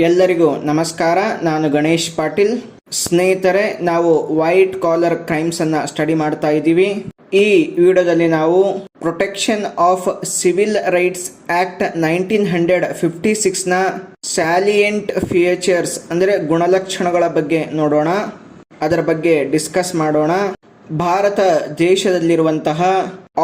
ಎಲ್ಲರಿಗೂ ನಮಸ್ಕಾರ. ನಾನು ಗಣೇಶ್ ಪಾಟೀಲ್. ಸ್ನೇಹಿತರೆ, ನಾವು ವೈಟ್ ಕಾಲರ್ ಕ್ರೈಮ್ಸ್ ಅನ್ನ ಸ್ಟಡಿ ಮಾಡ್ತಾ ಇದ್ದೀವಿ. ಈ ವಿಡಿಯೋದಲ್ಲಿ ನಾವು protection of civil rights act 1956 ನ ಸ್ಯಾಲಿಯೆಂಟ್ ಫೀಚರ್ಸ್ ಅಂದ್ರೆ ಗುಣಲಕ್ಷಣಗಳ ಬಗ್ಗೆ ನೋಡೋಣ. ಅದರ ಬಗ್ಗೆ ಡಿಸ್ಕಸ್ ಮಾಡೋಣ. ಭಾರತ ದೇಶದಲ್ಲಿರುವಂತಹ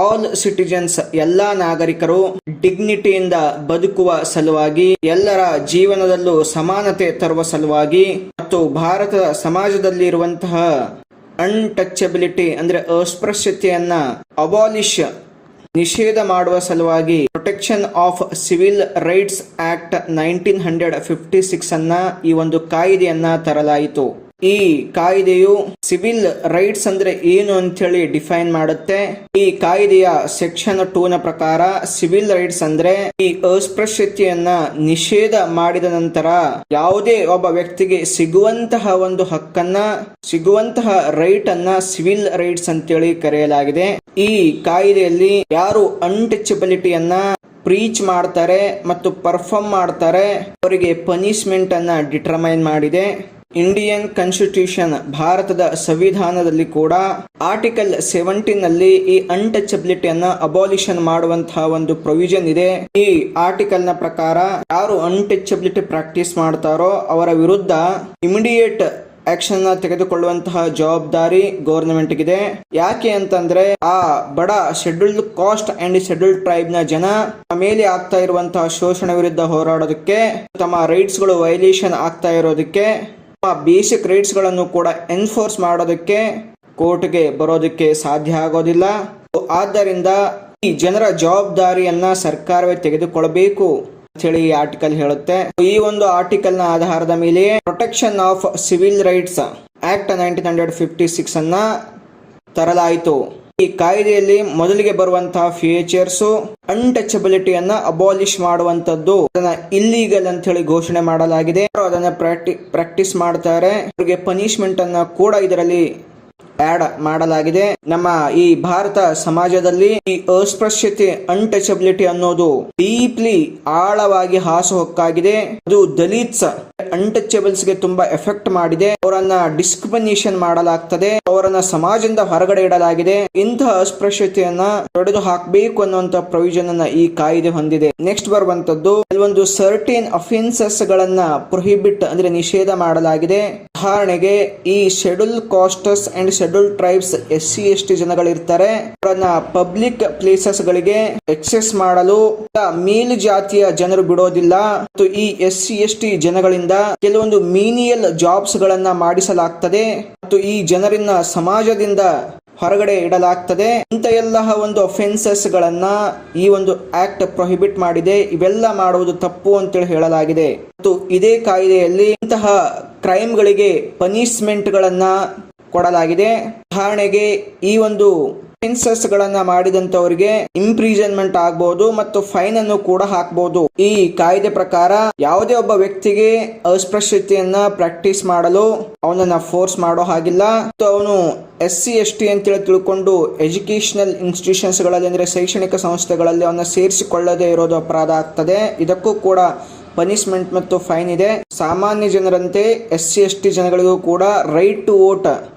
ಆಲ್ ಸಿಟಿಜನ್ಸ್ ಎಲ್ಲಾ ನಾಗರಿಕರು ಡಿಗ್ನಿಟಿಯಿಂದ ಬದುಕುವ ಸಲುವಾಗಿ, ಎಲ್ಲರ ಜೀವನದಲ್ಲೂ ಸಮಾನತೆ ತರುವ ಸಲುವಾಗಿ ಮತ್ತು ಭಾರತದ ಸಮಾಜದಲ್ಲಿ ಇರುವಂತಹ ಅನ್ಟಚಬಿಲಿಟಿ ಅಂದ್ರೆ ಅಸ್ಪೃಶ್ಯತೆಯನ್ನ ಅಬಾಲಿಷ್ ನಿಷೇಧ ಮಾಡುವ ಸಲುವಾಗಿ protection of civil rights act 1956 ಅನ್ನ ಈ ಒಂದು ಕಾಯ್ದೆಯನ್ನ ತರಲಾಯಿತು. ಈ ಕಾಯ್ದೆಯು ಸಿವಿಲ್ ರೈಟ್ಸ್ ಅಂದ್ರೆ ಏನು ಅಂತೇಳಿ ಡಿಫೈನ್ ಮಾಡುತ್ತೆ. ಈ ಕಾಯ್ದೆಯ ಸೆಕ್ಷನ್ 2 ನ ಪ್ರಕಾರ ಸಿವಿಲ್ ರೈಟ್ಸ್ ಅಂದ್ರೆ ಈ ಅಸ್ಪೃಶ್ಯತೆಯನ್ನ ನಿಷೇಧ ಮಾಡಿದ ನಂತರ ಯಾವುದೇ ಒಬ್ಬ ವ್ಯಕ್ತಿಗೆ ಸಿಗುವಂತಹ ಒಂದು ಹಕ್ಕನ್ನ, ಸಿಗುವಂತಹ ರೈಟ್ ಅನ್ನ ಸಿವಿಲ್ ರೈಟ್ಸ್ ಅಂತೇಳಿ ಕರೆಯಲಾಗಿದೆ. ಈ ಕಾಯ್ದೆಯಲ್ಲಿ ಯಾರು ಅನ್ಟಚಬಿಲಿಟಿಯನ್ನ ಪ್ರೀಚ್ ಮಾಡ್ತಾರೆ ಮತ್ತು ಪರ್ಫಾರ್ಮ್ ಮಾಡ್ತಾರೆ ಅವರಿಗೆ ಪನಿಷ್ಮೆಂಟ್ ಅನ್ನ ಡಿಟರ್ಮೈನ್ ಮಾಡಿದೆ. ಇಂಡಿಯನ್ ಕಾನ್ಸ್ಟಿಟ್ಯೂಷನ್ ಭಾರತದ ಸಂವಿಧಾನದಲ್ಲಿ ಕೂಡ ಆರ್ಟಿಕಲ್ 17 ನಲ್ಲಿ ಈ ಅನ್ಟಚಬಿಲಿಟಿಯನ್ನ ಅಬಾಲಿಷನ್ ಮಾಡುವಂತಹ ಒಂದು ಪ್ರೊವಿಷನ್ ಇದೆ. ಈ ಆರ್ಟಿಕಲ್ ನ ಪ್ರಕಾರ ಯಾರು ಅನ್ಟಚಬಿಲಿಟಿ ಪ್ರಾಕ್ಟೀಸ್ ಮಾಡ್ತಾರೋ ಅವರ ವಿರುದ್ಧ ಇಮಿಡಿಯೇಟ್ ಆಕ್ಷನ್ ತೆಗೆದುಕೊಳ್ಳುವಂತಹ ಜವಾಬ್ದಾರಿ ಗವರ್ನಮೆಂಟ್ ಗಿದೆ. ಯಾಕೆ ಅಂತಂದ್ರೆ ಆ ಬಡ scheduled cost and scheduled tribe ನ ಜನ ಮೇಲೆ ಆಗ್ತಾ ಇರುವಂತಹ ಶೋಷಣೆ ವಿರುದ್ಧ ಹೋರಾಡೋದಕ್ಕೆ, ತಮ್ಮ ರೈಟ್ಸ್ ಗಳು ವೈಲೇಷನ್ ಆಗ್ತಾ ಇರೋದಕ್ಕೆ, ಬೇಸಿಕ್ ರೈಟ್ಸ್ ಗಳನ್ನು ಕೂಡ ಎನ್ಫೋರ್ಸ್ ಮಾಡೋದಕ್ಕೆ ಕೋರ್ಟ್ಗೆ ಬರೋದಕ್ಕೆ ಸಾಧ್ಯ ಆಗೋದಿಲ್ಲ. ಆದ್ದರಿಂದ ಈ ಜನರ ಜವಾಬ್ದಾರಿಯನ್ನ ಸರ್ಕಾರವೇ ತೆಗೆದುಕೊಳ್ಳಬೇಕು ಅಂತ ಹೇಳಿ ಈ ಆರ್ಟಿಕಲ್ ಹೇಳುತ್ತೆ. ಈ ಒಂದು ಆರ್ಟಿಕಲ್ ನ ಆಧಾರದ ಮೇಲೆ protection of civil rights act 1956 ಅನ್ನ ತರಲಾಯಿತು. ಈ ಕಾಯ್ದೆಯಲ್ಲಿ ಮೊದಲಿಗೆ ಬರುವಂತಹ ಫೀಚರ್ಸ್ ಅನ್ಟಚಬಿಲಿಟಿಯನ್ನ ಅಬಾಲಿಷ್ ಮಾಡುವಂತದ್ದು, ಅದನ್ನ ಇಲ್ಲೀಗಲ್ ಅಂತ ಹೇಳಿ ಘೋಷಣೆ ಮಾಡಲಾಗಿದೆ. ಅದನ್ನ ಪ್ರಾಕ್ಟೀಸ್ ಮಾಡ್ತಾರೆ, ಅವರಿಗೆ ಪನಿಷ್ಮೆಂಟ್ ಅನ್ನ ಕೂಡ ಇದರಲ್ಲಿ ಆಡ್ ಮಾಡಲಾಗಿದೆ. ನಮ್ಮ ಈ ಭಾರತ ಸಮಾಜದಲ್ಲಿ ಈ ಅಸ್ಪೃಶ್ಯತೆ ಅನ್ಟಚಬಿಲಿಟಿ ಅನ್ನೋದು ಡೀಪ್ಲಿ ಆಳವಾಗಿ ಹಾಸುಹೊಕ್ಕಾಗಿದೆ. ಅದು ದಲಿತ್ಸ್ ಅನ್ಟಚಬಲ್ಸ್ ಗೆ ತುಂಬಾ ಎಫೆಕ್ಟ್ ಮಾಡಿದೆ. ಅವರನ್ನ ಡಿಸ್ಕ್ರಿಮಿನೇಷನ್ ಮಾಡಲಾಗ್ತದೆ, ಅವರನ್ನ ಸಮಾಜದಿಂದ ಹೊರಗಡೆ ಇಡಲಾಗಿದೆ. ಇಂತಹ ಅಸ್ಪೃಶ್ಯತೆಯನ್ನ ತೊಡೆದು ಹಾಕಬೇಕು ಅನ್ನುವಂತ ಪ್ರೊವಿಷನ್ ಅನ್ನ ಈ ಕಾಯ್ದೆ ಹೊಂದಿದೆ. ನೆಕ್ಸ್ಟ್ ಬರುವಂತದ್ದು ಕೆಲವೊಂದು ಸರ್ಟೇನ್ ಅಫೆನ್ಸಸ್ ಗಳನ್ನ ಪ್ರೊಹಿಬಿಟ್ ಅಂದ್ರೆ ನಿಷೇಧ ಮಾಡಲಾಗಿದೆ. ಉದಾಹರಣೆಗೆ ಈ schedule ಕಾಸ್ಟಸ್ and schedule tribes SC/ST ಜನಗಳಿರ್ತಾರೆ, ಅವರನ್ನ ಪಬ್ಲಿಕ್ ಪ್ಲೇಸಸ್ ಗಳಿಗೆ ಎಕ್ಸೆಸ್ ಮಾಡಲು ಮೇಲ್ಜಾತಿಯ ಜನರು ಬಿಡೋದಿಲ್ಲ. ಮತ್ತು ಈ SC/ST ಜನಗಳಿಂದ ಕೆಲವೊಂದು ಮೀನಿಯಲ್ ಜಾಬ್ಸ್ ಗಳನ್ನ ಮಾಡಿಸಲಾಗ್ತದೆ ಮತ್ತು ಈ ಜನರನ್ನ ಸಮಾಜದಿಂದ ಹೊರಗಡೆ ಇಡಲಾಗ್ತದೆ. ಇಂಥ ಎಲ್ಲ ಒಂದು ಅಫೆನ್ಸಸ್ ಗಳನ್ನ ಈ ಒಂದು ಆಕ್ಟ್ ಪ್ರೊಹಿಬಿಟ್ ಮಾಡಿದೆ. ಇವೆಲ್ಲ ಮಾಡುವುದು ತಪ್ಪು ಅಂತೇಳಿ ಹೇಳಲಾಗಿದೆ. ಮತ್ತು ಇದೇ ಕಾಯ್ದೆಯಲ್ಲಿ ಇಂತಹ ಕ್ರೈಮ್ ಗಳಿಗೆ ಪನಿಷ್ಮೆಂಟ್ ಗಳನ್ನ ಕೊಡಲಾಗಿದೆ. ಉದಾಹರಣೆಗೆ ಈ ಒಂದು ಅಫೆನ್ಸಸ್ ಗಳನ್ನ ಮಾಡಿದಂತವರಿಗೆ ಇಂಪ್ರಿಸನ್ಮೆಂಟ್ ಆಗಬಹುದು ಮತ್ತು ಫೈನ್ ಅನ್ನು ಕೂಡ ಹಾಕಬಹುದು. ಈ ಕಾಯ್ದೆ ಪ್ರಕಾರ ಯಾವುದೇ ಒಬ್ಬ ವ್ಯಕ್ತಿಗೆ ಅಸ್ಪೃಶ್ಯತೆಯನ್ನ ಪ್ರಾಕ್ಟೀಸ್ ಮಾಡಲು ಅವನನ್ನ ಫೋರ್ಸ್ ಮಾಡೋ ಹಾಗಿಲ್ಲ. ಮತ್ತು ಅವನು SC/ST ಅಂತೇಳಿ ತಿಳ್ಕೊಂಡು ಎಜುಕೇಶನಲ್ ಇನ್ಸ್ಟಿಟ್ಯೂಷನ್ಸ್ ಗಳಲ್ಲಿ ಅಂದ್ರೆ ಶೈಕ್ಷಣಿಕ ಸಂಸ್ಥೆಗಳಲ್ಲಿ ಅವನ್ನ ಸೇರಿಸಿಕೊಳ್ಳದೆ ಇರೋದು ಅಪರಾಧ ಆಗ್ತದೆ. ಇದಕ್ಕೂ ಕೂಡ ಪನಿಷ್ಮೆಂಟ್ ಮತ್ತು ಫೈನ್ ಇದೆ. ಸಾಮಾನ್ಯ ಜನರಂತೆ SC/ST ಜನಗಳಿಗೂ ಕೂಡ ರೈಟ್ ಟು ವೋಟ್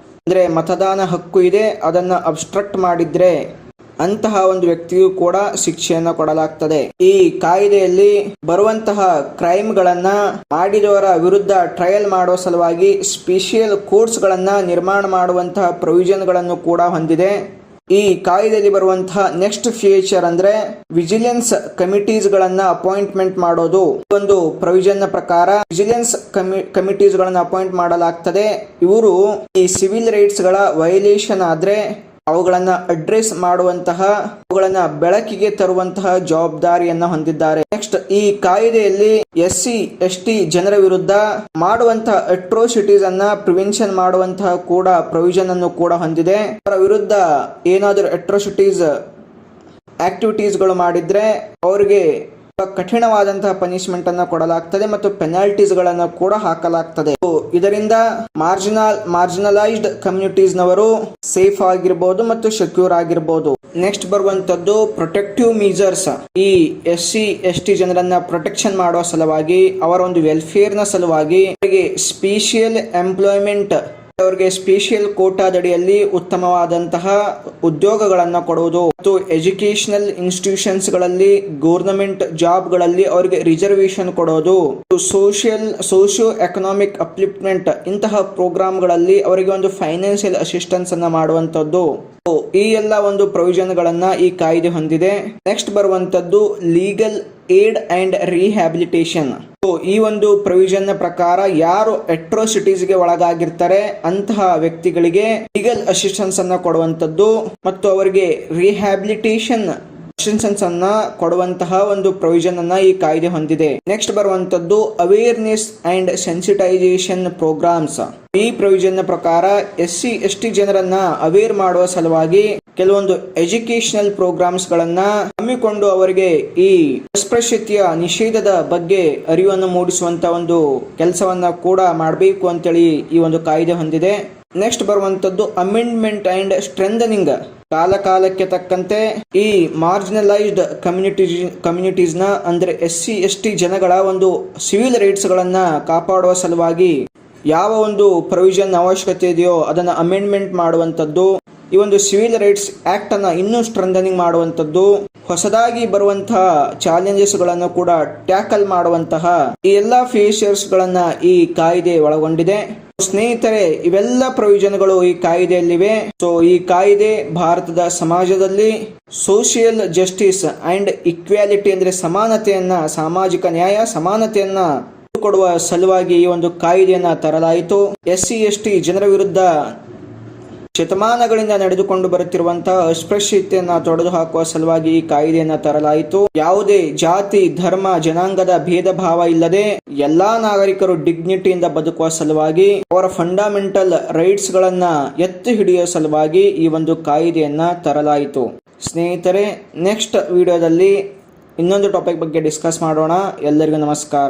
ಅಂದ್ರೆ ಮತದಾನ ಹಕ್ಕು ಇದೆ. ಅದನ್ನ ಅಬ್ಸ್ಟ್ರಕ್ಟ್ ಮಾಡಿದ್ರೆ ಅಂತಹ ಒಂದು ವ್ಯಕ್ತಿಗೂ ಕೂಡ ಶಿಕ್ಷೆಯನ್ನು ಕೊಡಲಾಗ್ತದೆ. ಈ ಕಾಯ್ದೆಯಲ್ಲಿ ಬರುವಂತಹ ಕ್ರೈಮ್ ಗಳನ್ನ ಮಾಡಿದವರ ವಿರುದ್ಧ ಟ್ರಯಲ್ ಮಾಡುವ ಸಲುವಾಗಿ ಸ್ಪೆಷಲ್ ಕೋರ್ಟ್ಸ್ ಗಳನ್ನ ನಿರ್ಮಾಣ ಮಾಡುವಂತಹ ಪ್ರೊವಿಷನ್ ಗಳನ್ನು ಕೂಡ ಹೊಂದಿದೆ. ಈ ಕಾಯ್ದೆಯಲ್ಲಿ ಬರುವಂತಹ ನೆಕ್ಸ್ಟ್ ಫೀಚರ್ ಅಂದ್ರೆ ವಿಜಿಲೆನ್ಸ್ ಕಮಿಟೀಸ್ ಗಳನ್ನ ಅಪಾಯಿಂಟ್ಮೆಂಟ್ ಮಾಡೋದು. ಒಂದು ಪ್ರೊವಿಷನ್ ನ ಪ್ರಕಾರ ವಿಜಿಲೆನ್ಸ್ ಕಮಿಟೀಸ್ ಗಳನ್ನ ಅಪಾಯಿಂಟ್ ಮಾಡಲಾಗ್ತದೆ. ಇವರು ಈ ಸಿವಿಲ್ ರೈಟ್ಸ್ ಗಳ ವೈಲೇಷನ್ ಆದ್ರೆ ಅವುಗಳನ್ನ ಅಡ್ರೆಸ್ ಮಾಡುವಂತಹ, ಅವುಗಳನ್ನ ಬೆಳಕಿಗೆ ತರುವಂತಹ ಜವಾಬ್ದಾರಿಯನ್ನ ಹೊಂದಿದ್ದಾರೆ. ನೆಕ್ಸ್ಟ್ ಈ ಕಾಯ್ದೆಯಲ್ಲಿ SC/ST ಜನರ ವಿರುದ್ಧ ಮಾಡುವಂತಹ ಅಟ್ರೋಸಿಟೀಸ್ ಅನ್ನ ಪ್ರಿವೆನ್ಷನ್ ಮಾಡುವಂತಹ ಕೂಡ ಪ್ರೊವಿಷನ್ ಅನ್ನು ಕೂಡ ಹೊಂದಿದೆ. ಅವರ ವಿರುದ್ಧ ಏನಾದರೂ ಅಟ್ರೋಸಿಟೀಸ್ ಆಕ್ಟಿವಿಟೀಸ್ ಗಳು ಮಾಡಿದ್ರೆ ಅವರಿಗೆ ಕಠಿಣವಾದಂತಹ ಪನಿಷ್ಮೆಂಟ್ ಅನ್ನು ಕೊಡಲಾಗ್ತದೆ ಮತ್ತು ಪೆನಾಲ್ಟೀಸ್ ಗಳನ್ನು ಕೂಡ ಹಾಕಲಾಗ್ತದೆ. ಇದರಿಂದ ಮಾರ್ಜಿನಲೈಸ್ಡ್ ಕಮ್ಯುನಿಟೀಸ್ ನವರು ಸೇಫ್ ಆಗಿರ್ಬೋದು ಮತ್ತು ಸೆಕ್ಯೂರ್ ಆಗಿರ್ಬೋದು. ನೆಕ್ಸ್ಟ್ ಬರುವಂತದ್ದು ಪ್ರೊಟೆಕ್ಟಿವ್ ಮೀಜರ್ಸ್. ಈ SC/ST ಜನರನ್ನ ಪ್ರೊಟೆಕ್ಷನ್ ಮಾಡುವ ಸಲುವಾಗಿ, ಅವರ ಒಂದು ವೆಲ್ಫೇರ್ ನ ಸಲುವಾಗಿ ಅವರಿಗೆ ಸ್ಪೆಷಿಯಲ್ ಎಂಪ್ಲಾಯ್ಮೆಂಟ್, ಅವರಿಗೆ ಸ್ಪೆಷಿಯಲ್ ಕೋಟಾದಡಿಯಲ್ಲಿ ಉತ್ತಮವಾದಂತಹ ಉದ್ಯೋಗಗಳನ್ನು ಕೊಡುವುದು ಮತ್ತು ಎಜುಕೇಶನಲ್ ಇನ್ಸ್ಟಿಟ್ಯೂಷನ್ಸ್ ಗಳಲ್ಲಿ, ಗವರ್ನಮೆಂಟ್ ಜಾಬ್ ಗಳಲ್ಲಿ ಅವರಿಗೆ ರಿಸರ್ವೇಶನ್ ಕೊಡೋದು, ಸೋಶಿಯೋ ಎಕನಾಮಿಕ್ ಅಪ್ಲಿಫ್ಟ್ಮೆಂಟ್ ಇಂತಹ ಪ್ರೋಗ್ರಾಮ್ಗಳಲ್ಲಿ ಅವರಿಗೆ ಒಂದು ಫೈನಾನ್ಷಿಯಲ್ ಅಸಿಸ್ಟೆನ್ಸ್ ಅನ್ನ ಮಾಡುವಂತದ್ದು. ಈ ಎಲ್ಲ ಒಂದು ಪ್ರೊವಿಷನ್ ಗಳನ್ನ ಈ ಕಾಯ್ದೆ ಹೊಂದಿದೆ. ನೆಕ್ಸ್ಟ್ ಬರುವಂತದ್ದು ಲೀಗಲ್ ಏಡ್ ಅಂಡ್ ರಿಹ್ಯಾಬಿಲಿಟೇಷನ್. ಈ ಒಂದು ಪ್ರೊವಿಷನ್ ಪ್ರಕಾರ ಯಾರು ಅಟ್ರೋಸಿಟೀಸ್ಗೆ ಒಳಗಾಗಿರ್ತಾರೆ ಅಂತಹ ವ್ಯಕ್ತಿಗಳಿಗೆ ಲೀಗಲ್ ಅಸಿಸ್ಟೆನ್ಸ್ ಅನ್ನ ಕೊಡುವಂತದ್ದು ಮತ್ತು ಅವರಿಗೆ ರಿಹ್ಯಾಬಿಲಿಟೇಷನ್ ಅಸಿಸ್ಟೆನ್ಸ್ ಅನ್ನ ಕೊಡುವಂತಹ ಒಂದು ಪ್ರೊವಿಷನ್ ಅನ್ನ ಈ ಕಾಯ್ದೆ ಹೊಂದಿದೆ. ನೆಕ್ಸ್ಟ್ ಬರುವಂತದ್ದು ಅವೇರ್ನೆಸ್ ಅಂಡ್ ಸೆನ್ಸಿಟೈಸೇಷನ್ ಪ್ರೋಗ್ರಾಮ್ಸ್. ಈ ಪ್ರೊವಿಷನ್ ಪ್ರಕಾರ SC/ST ಜನರನ್ನ ಅವೇರ್ ಮಾಡುವ ಸಲುವಾಗಿ ಕೆಲವೊಂದು ಎಜುಕೇಶನಲ್ ಪ್ರೋಗ್ರಾಮ್ಸ್ ಗಳನ್ನ ಹಮ್ಮಿಕೊಂಡು ಅವರಿಗೆ ಈ ಅಸ್ಪೃಶ್ಯತೆಯ ನಿಷೇಧದ ಬಗ್ಗೆ ಅರಿವನ್ನು ಮೂಡಿಸುವಂತ ಒಂದು ಕೆಲಸವನ್ನ ಕೂಡ ಮಾಡಬೇಕು ಅಂತೇಳಿ ಈ ಒಂದು ಕಾಯ್ದೆ ಹೊಂದಿದೆ. ನೆಕ್ಸ್ಟ್ ಬರುವಂತದ್ದು ಅಮೆಂಡ್ಮೆಂಟ್ ಅಂಡ್ ಸ್ಟ್ರೆಂಥನಿಂಗ್. ಕಾಲಕ್ಕೆ ತಕ್ಕಂತೆ ಈ ಮಾರ್ಜಿನಲೈಸ್ಡ್ ಕಮ್ಯುನಿಟೀಸ್ ನ ಅಂದ್ರೆ SC/ST ಜನಗಳ ಒಂದು ಸಿವಿಲ್ ರೈಟ್ಸ್ ಗಳನ್ನ ಕಾಪಾಡುವ ಸಲುವಾಗಿ ಯಾವ ಒಂದು ಪ್ರೊವಿಷನ್ ಅವಶ್ಯಕತೆ ಇದೆಯೋ ಅದನ್ನ ಅಮೆಂಡ್ಮೆಂಟ್ ಮಾಡುವಂತದ್ದು, ಈ ಒಂದು ಸಿವಿಲ್ ರೈಟ್ಸ್ ಆಕ್ಟ್ ಅನ್ನ ಇನ್ನೂ ಸ್ಟ್ರೆಂಥನಿಂಗ್ ಮಾಡುವಂತದ್ದು, ಹೊಸದಾಗಿ ಬರುವಂತಹ ಚಾಲೆಂಜಸ್ ಗಳನ್ನು ಕೂಡ ಟ್ಯಾಕಲ್ ಮಾಡುವಂತಹ ಈ ಎಲ್ಲಾ ಫೀಚರ್ಸ್ ಗಳನ್ನ ಈ ಕಾಯ್ದೆ ಒಳಗೊಂಡಿದೆ. ಸ್ನೇಹಿತರೆ, ಇವೆಲ್ಲ ಪ್ರೊವಿಷನ್ಗಳು ಈ ಕಾಯ್ದೆಯಲ್ಲಿವೆ. ಸೊ ಈ ಕಾಯ್ದೆ ಭಾರತದ ಸಮಾಜದಲ್ಲಿ ಸೋಷಿಯಲ್ ಜಸ್ಟಿಸ್ ಅಂಡ್ ಇಕ್ವಾಲಿಟಿ ಅಂದ್ರೆ ಸಮಾನತೆಯನ್ನ, ಸಾಮಾಜಿಕ ನ್ಯಾಯ ಸಮಾನತೆಯನ್ನ ಕೊಡುವ ಸಲುವಾಗಿ ಈ ಒಂದು ಕಾಯ್ದೆಯನ್ನ ತರಲಾಯಿತು. SC/ST ಜನರ ವಿರುದ್ಧ ಶತಮಾನಗಳಿಂದ ನಡೆದುಕೊಂಡು ಬರುತ್ತಿರುವಂತಹ ಅಸ್ಪೃಶ್ಯತೆಯನ್ನ ತೊಡೆದು ಹಾಕುವ ಸಲುವಾಗಿ ಈ ಕಾಯ್ದೆಯನ್ನ ತರಲಾಯಿತು. ಯಾವುದೇ ಜಾತಿ, ಧರ್ಮ, ಜನಾಂಗದ ಭೇದ ಭಾವ ಇಲ್ಲದೆ ಎಲ್ಲಾ ನಾಗರಿಕರು ಡಿಗ್ನಿಟಿಯಿಂದ ಬದುಕುವ ಸಲುವಾಗಿ, ಅವರ ಫಂಡಮೆಂಟಲ್ ರೈಟ್ಸ್ ಗಳನ್ನ ಎತ್ತಿ ಹಿಡಿಯುವ ಸಲುವಾಗಿ ಈ ಒಂದು ಕಾಯ್ದೆಯನ್ನ ತರಲಾಯಿತು. ಸ್ನೇಹಿತರೆ, ನೆಕ್ಸ್ಟ್ ವಿಡಿಯೋದಲ್ಲಿ ಇನ್ನೊಂದು ಟಾಪಿಕ್ ಬಗ್ಗೆ ಡಿಸ್ಕಸ್ ಮಾಡೋಣ. ಎಲ್ಲರಿಗೂ ನಮಸ್ಕಾರ.